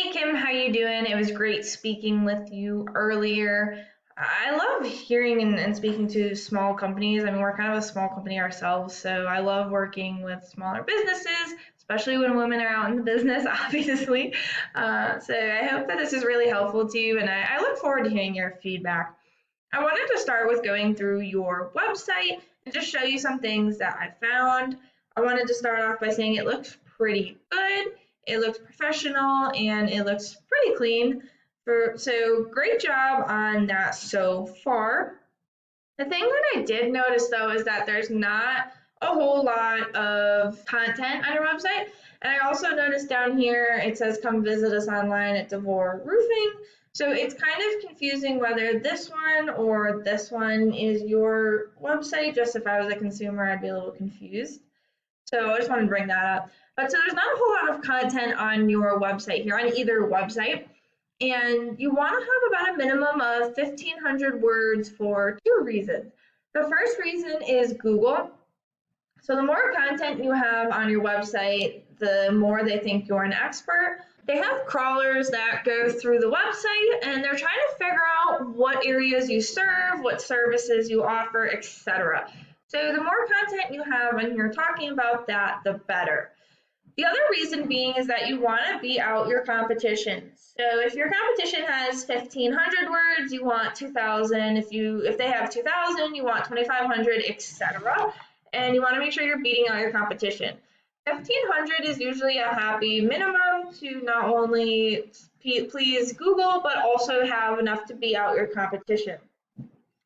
Hey Kim, how you doing? It was great speaking with you earlier. I love hearing and speaking to small companies. I mean, we're kind of a small company ourselves, so I love working with smaller businesses, especially when women are out in the business, obviously. So I hope that this is really helpful to you, and I look forward to hearing your feedback. I wanted to start with going through your website and just show you some things that I found. I wanted to start off by saying it looks pretty good, it looks professional, and it looks pretty clean. So great job on that so far. The thing that I did notice though is that there's not a whole lot of content on your website. And I also noticed down here it says come visit us online at Devore Roofing. So it's kind of confusing whether this one or this one is your website. Just if I was a consumer, I'd be a little confused. So I just wanted to bring that up. But so there's not a whole lot of content on your website here, on either website. And you want to have about a minimum of 1,500 words for two reasons. The first reason is Google. So the more content you have on your website, the more they think you're an expert. They have crawlers that go through the website and they're trying to figure out what areas you serve, what services you offer, etc. So the more content you have when you're talking about that, the better. The other reason being is that you want to beat out your competition. So if your competition has 1,500 words, you want 2,000. If they have 2,000, you want 2,500, etc. And you want to make sure you're beating out your competition. 1,500 is usually a happy minimum to not only please Google, but also have enough to beat out your competition.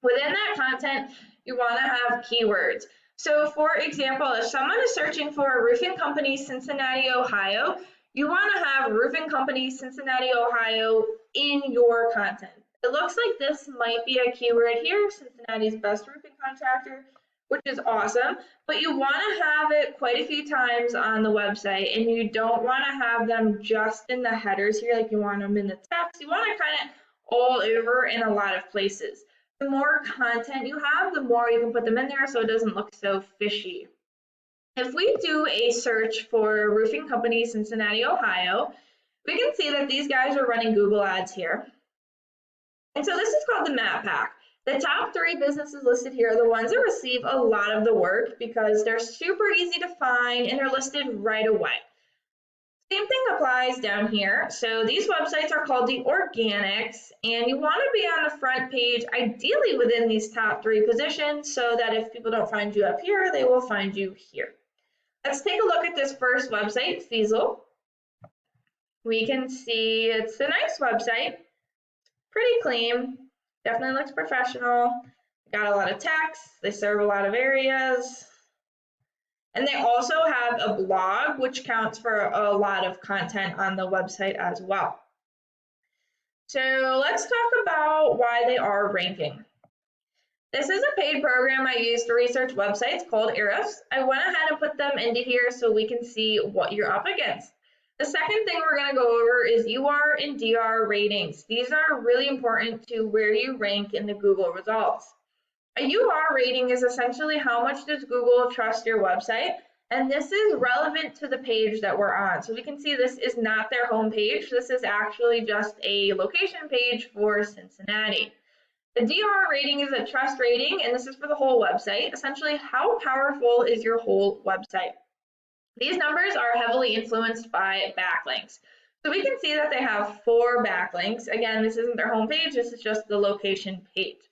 Within that content, you want to have keywords. So for example, if someone is searching for a roofing company, Cincinnati, Ohio, you want to have roofing company, Cincinnati, Ohio in your content. It looks like this might be a keyword here, Cincinnati's best roofing contractor, which is awesome, but you want to have it quite a few times on the website, and you don't want to have them just in the headers here, like you want them in the text. You want to kind of all over in a lot of places. The more content you have, the more you can put them in there so it doesn't look so fishy. If we do a search for roofing company Cincinnati, Ohio, we can see that these guys are running Google ads here. And so this is called the map pack. The top 3 businesses listed here are the ones that receive a lot of the work because they're super easy to find and they're listed right away. Same thing applies down here. So these websites are called the organics, and you want to be on the front page, ideally within these top 3 positions, so that if people don't find you up here, they will find you here. Let's take a look at this first website, Fiesel. We can see it's a nice website, pretty clean, definitely looks professional, got a lot of text, they serve a lot of areas. And they also have a blog, which counts for a lot of content on the website as well. So let's talk about why they are ranking. This is a paid program I use to research websites called Ahrefs. I went ahead and put them into here so we can see what you're up against. The second thing we're going to go over is UR and DR ratings. These are really important to where you rank in the Google results. A UR rating is essentially how much does Google trust your website, and this is relevant to the page that we're on. So we can see this is not their home page. This is actually just a location page for Cincinnati. The DR rating is a trust rating, and this is for the whole website. Essentially, how powerful is your whole website? These numbers are heavily influenced by backlinks. So we can see that they have 4 backlinks. Again, this isn't their home page. This is just the location page.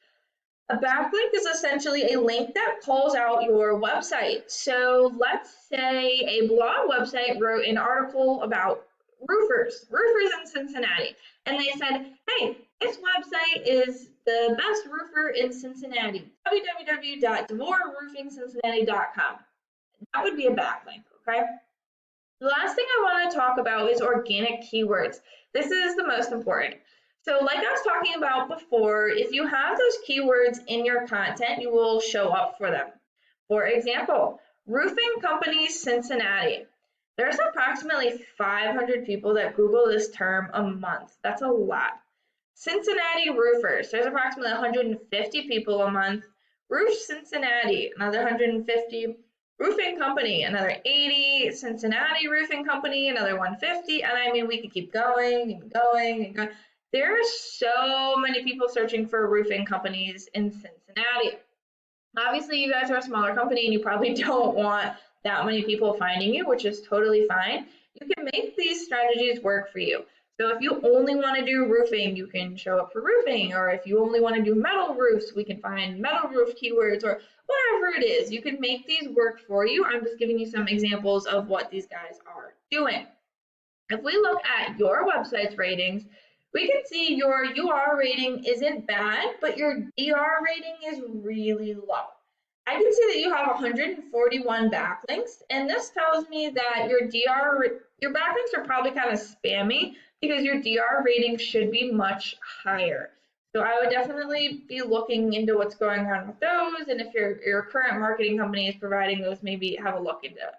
A backlink is essentially a link that calls out your website. So let's say a blog website wrote an article about roofers in Cincinnati. And they said, hey, this website is the best roofer in Cincinnati, www.devoreroofingcincinnati.com. That would be a backlink, okay? The last thing I want to talk about is organic keywords. This is the most important. So like I was talking about before, if you have those keywords in your content, you will show up for them. For example, roofing company Cincinnati. There's approximately 500 people that Google this term a month. That's a lot. Cincinnati roofers. There's approximately 150 people a month. Roof Cincinnati, another 150. roofing company, another 80, Cincinnati roofing company, another 150, and I mean, we could keep going and going and going. There are so many people searching for roofing companies in Cincinnati. Obviously, you guys are a smaller company and you probably don't want that many people finding you, which is totally fine. You can make these strategies work for you. So if you only want to do roofing, you can show up for roofing. Or if you only want to do metal roofs, we can find metal roof keywords or whatever it is. You can make these work for you. I'm just giving you some examples of what these guys are doing. If we look at your website's ratings, we can see your UR rating isn't bad, but your DR rating is really low. I can see that you have 141 backlinks, and this tells me that your backlinks are probably kind of spammy because your DR rating should be much higher. So I would definitely be looking into what's going on with those, and if your current marketing company is providing those, maybe have a look into it.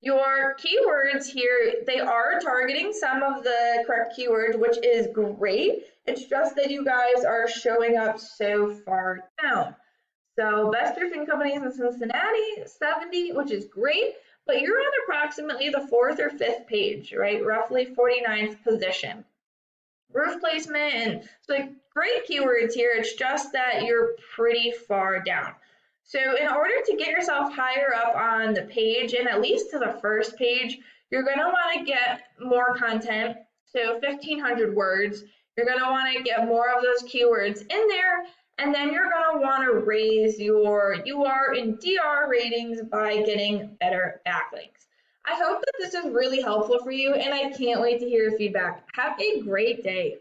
Your keywords here, they are targeting some of the correct keywords, which is great. It's just that you guys are showing up so far down. So best roofing companies in Cincinnati, 70, which is great, but you're on approximately the 4th or 5th page, right? Roughly 49th position. Roof placement and so like great keywords here. It's just that you're pretty far down. So in order to get yourself higher up on the page and at least to the first page, you're going to want to get more content. So 1,500 words. You're going to want to get more of those keywords in there. And then you're going to want to raise your UR and DR ratings by getting better backlinks. I hope that this is really helpful for you, and I can't wait to hear your feedback. Have a great day.